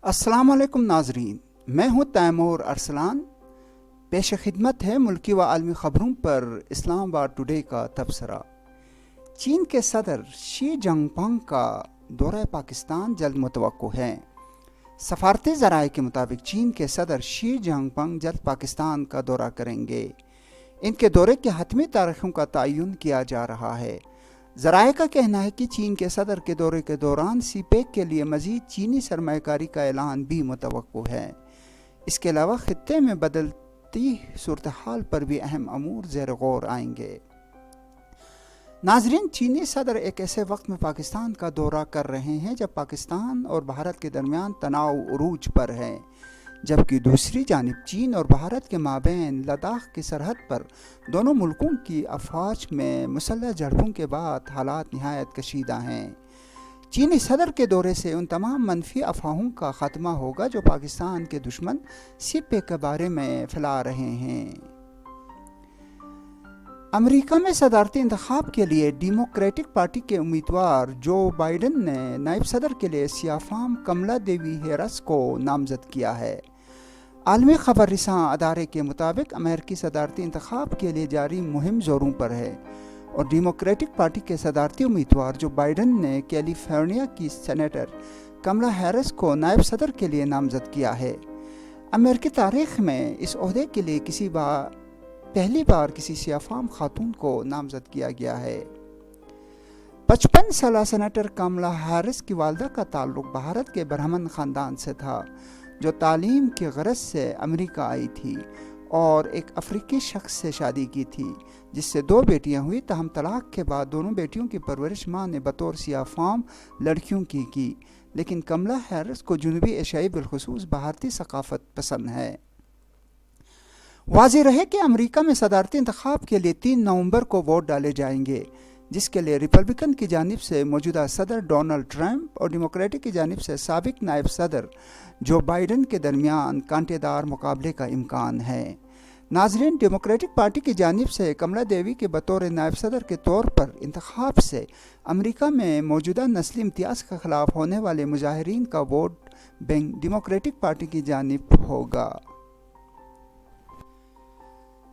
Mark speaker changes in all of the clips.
Speaker 1: अस्सलाम वालेकुम नाजरीन, मैं हूँ तैमूर अरसलान। पेश खिदमत है मुल्की व आलमी ख़बरों पर इस्लामाबाद टुडे का तबसरा। चीन के सदर शी जिनपिंग का दौरा पाकिस्तान जल्द मुतवक्को है। सफारती ज़राए के मुताबिक चीन के सदर शी जिनपिंग जल्द पाकिस्तान का दौरा करेंगे। इनके दौरे की हतमी तारीखों का तयन किया जा रहा है। ज़राए का कहना है कि चीन के सदर के दौरे के दौरान सीपेक के लिए मज़ीद चीनी सरमायाकारी का ऐलान भी मुतवक्को है। इसके अलावा खित्ते में बदलती सूरत हाल पर भी अहम अमूर ज़ेर गौर आएंगे। नाजरीन, चीनी सदर एक ऐसे वक्त में पाकिस्तान का दौरा कर रहे हैं जब पाकिस्तान और भारत के दरमियान तनाव उरूज पर है, जबकि दूसरी जानिब चीन और भारत के माबैन लद्दाख की सरहद पर दोनों मुल्कों की अफवाज में मुसल्लह झड़पों के बाद हालात निहायत कशीदा हैं। चीनी सदर के दौरे से उन तमाम मनफी अफवाहों का ख़त्मा होगा जो पाकिस्तान के दुश्मन सीपेक के बारे में फैला रहे हैं। अमेरिका में सदारती इंतखाब के लिए डेमोक्रेटिक पार्टी के उम्मीदवार जो बाइडन ने नायब सदर के लिए सियाफाम कमला देवी हैरिस को नामजद किया है। आलमी खबर रिसां अदारे के मुताबिक अमेरिकी सदारती इंतखाब के लिए जारी मुहिम जोरों पर है और डेमोक्रेटिक पार्टी के सदारती उम्मीदवार जो बाइडन ने कैलिफोर्निया की सेनेटर कमला हैरिस को नायब सदर के लिए नामजद किया है। अमेरिकी तारीख में इस ओहदे के लिए पहली बार किसी सियाफाम खातून को नामजद किया गया है। 55 साला सेनेटर कमला हैरिस की वालदा का ताल्लुक भारत के ब्राह्मण ख़ानदान से था जो तालीम की गरज से अमेरिका आई थी और एक अफ्रीकी शख्स से शादी की थी जिससे 2 बेटियां हुई। तहम तलाक के बाद दोनों बेटियों की परवरिश माँ ने बतौर सियाफाम लड़कियों की, लेकिन कमला हैरिस को जनूबी एशियाई बिलखुसूस भारतीय सकाफत पसंद है। वाज़ेह रहे कि अमेरिका में सदारती इंतखाब के लिए 3 नवंबर को वोट डाले जाएंगे, जिसके लिए रिपब्लिकन की जानिब से मौजूदा सदर डोनाल्ड ट्रंप और डेमोक्रेटिक की जानिब से साबिक नायब सदर जो बाइडन के दरमियान कांटेदार मुकाबले का इम्कान है। नाजरीन, डेमोक्रेटिक पार्टी की जानिब से कमला देवी के बतौर नायब सदर के तौर पर इंतखाब से अमेरिका में मौजूदा नस्ली इम्तियाज़ के ख़िलाफ़ होने वाले मुजाहिरीन का वोट बैंक डेमोक्रेटिक पार्टी की जानिब होगा।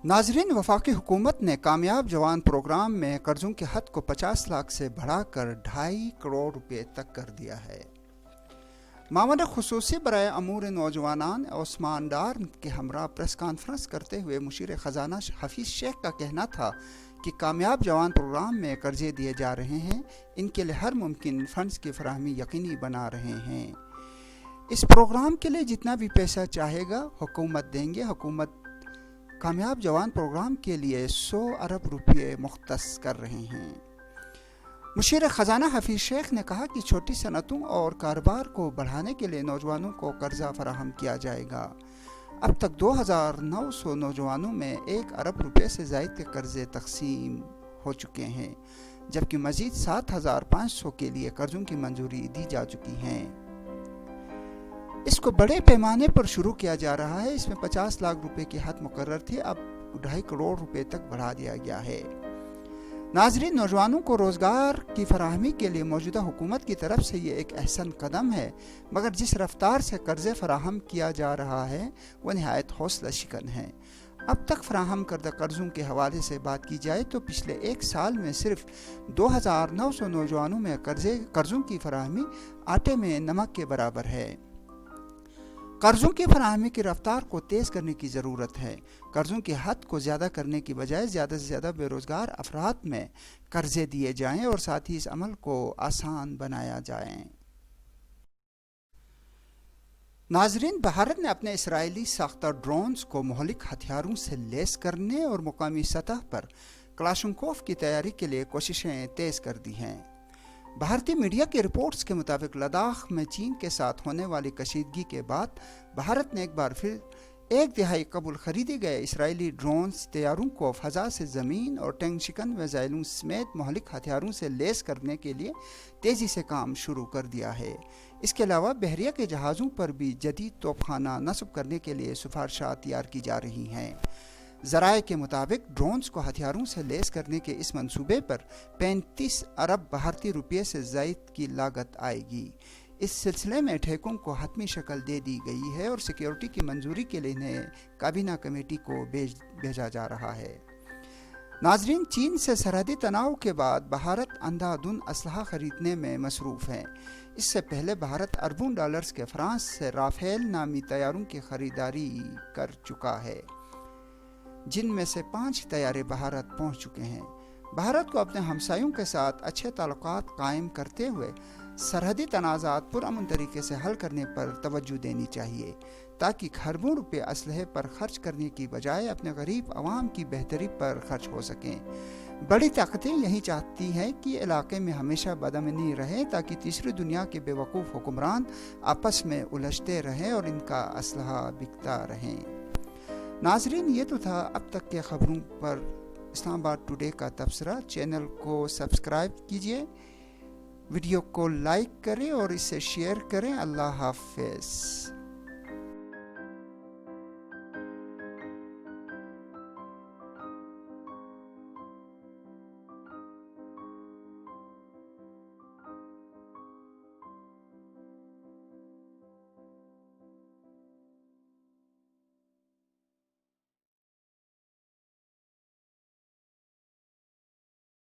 Speaker 1: नाजरीन, वफाकी हुकूमत ने कामयाब जवान प्रोग्राम में कर्ज़ों की हद को 50 लाख से बढ़ाकर 2.5 करोड़ रुपए तक कर दिया है। मामला खुसूसी बराए अमूर नौजवानान ओस्मान डार के हमरा प्रेस कॉन्फ्रेंस करते हुए मुशीर ख़जाना हफीज़ शेख का कहना था कि कामयाब जवान प्रोग्राम में कर्जे दिए जा रहे हैं, इनके लिए हर मुमकिन फ़ंड्स की फराहमी यकीनी बना रहे हैं। इस प्रोग्राम के लिए जितना भी पैसा चाहेगा हुकूमत देंगे। हुकूमत कामयाब जवान प्रोग्राम के लिए 100 अरब रुपये मुख्तस कर रहे हैं। मुशीर ख़जाना हफीज़ शेख ने कहा कि छोटी सनतों और कारोबार को बढ़ाने के लिए नौजवानों को कर्जा फराहम किया जाएगा। अब तक 2900 नौजवानों में 1 अरब रुपये से ज़ायद के कर्जे तकसीम हो चुके हैं, जबकि मज़ीद 7500 के लिए कर्जों की मंजूरी दी जा चुकी हैं। इसको बड़े पैमाने पर शुरू किया जा रहा है। इसमें 50 लाख रुपए की हद मुकर्रर थी, अब 2.5 करोड़ रुपए तक बढ़ा दिया गया है। नाजरीन, नौजवानों को रोज़गार की फराहमी के लिए मौजूदा हुकूमत की तरफ से ये एक अहसन कदम है, मगर जिस रफ्तार से कर्ज़े फराहम किया जा रहा है वह निहायत हौसला शिकन है। अब तक फराहम करदा कर्ज़ों के हवाले से बात की जाए तो पिछले 1 साल में सिर्फ 2900 नौजवानों में कर्ज़ों की फराहमी आटे में नमक के बराबर है। कर्ज़ों की फराहमी की रफ्तार को तेज़ करने की ज़रूरत है। कर्ज़ों की हद को ज़्यादा करने की बजाय ज़्यादा से ज़्यादा बेरोज़गार अफराद में कर्ज़े दिए जाएं और साथ ही इस अमल को आसान बनाया जाए। नाजरीन, भारत ने अपने इसराइली साख्ता ड्रोन्स को महलिक हथियारों से लैस करने और मुकामी सतह पर क्लाशनकोफ की तैयारी के लिए कोशिशें तेज़ कर दी हैं। भारतीय मीडिया की रिपोर्ट्स के मुताबिक लद्दाख में चीन के साथ होने वाली कशीदगी के बाद भारत ने एक बार फिर 1/3 कबूल खरीदे गए इसराइली ड्रोन्स तैयारों को फ़ज़ा से ज़मीन और टैंक शिकन मिसाइलों समेत महलिक हथियारों से लैस करने के लिए तेज़ी से काम शुरू कर दिया है। इसके अलावा बहरिया के जहाज़ों पर भी जदीद तोपखाना नस्ब करने के लिए सिफारिशात तैयार की जा रही हैं। ज़राए के मुताबिक ड्रोन्स को हथियारों से लैस करने के इस मंसूबे पर 35 अरब भारतीय रुपये से ज़ायद की लागत आएगी। इस सिलसिले में ठेकों को हतमी शक्ल दे दी गई है और सिक्योरिटी की मंजूरी के लिए इन्हें काबीना कमेटी को भेजा जा रहा है। नाजरीन, चीन से सरहदी तनाव के बाद भारत अंधाधुन असलहा खरीदने में मसरूफ़ है। इससे पहले भारत अरबों डॉलर्स के फ्रांस से राफेल नामी तैयारों की खरीदारी कर चुका है, जिनमें से 5 तैयारे भारत पहुंच चुके हैं। भारत को अपने हमसायों के साथ अच्छे ताल्लुकात कायम करते हुए सरहदी तनाज़ात पुरअमन तरीके से हल करने पर तवज्जो देनी चाहिए, ताकि खरबों रुपए असलहे पर खर्च करने की बजाय अपने गरीब अवाम की बेहतरी पर खर्च हो सकें। बड़ी ताकतें यही चाहती हैं कि इलाके में हमेशा बदअमनी रहे, ताकि तीसरी दुनिया के बेवकूफ़ हुक्मरान आपस में उलझते रहें और इनका असलहा बिकता रहें। नाजरीन, ये तो था अब तक के खबरों पर इस्लामाबाद टुडे का तबसरा। चैनल को सब्सक्राइब कीजिए, वीडियो को लाइक करें और इसे शेयर करें। अल्लाह हाफ़िज़।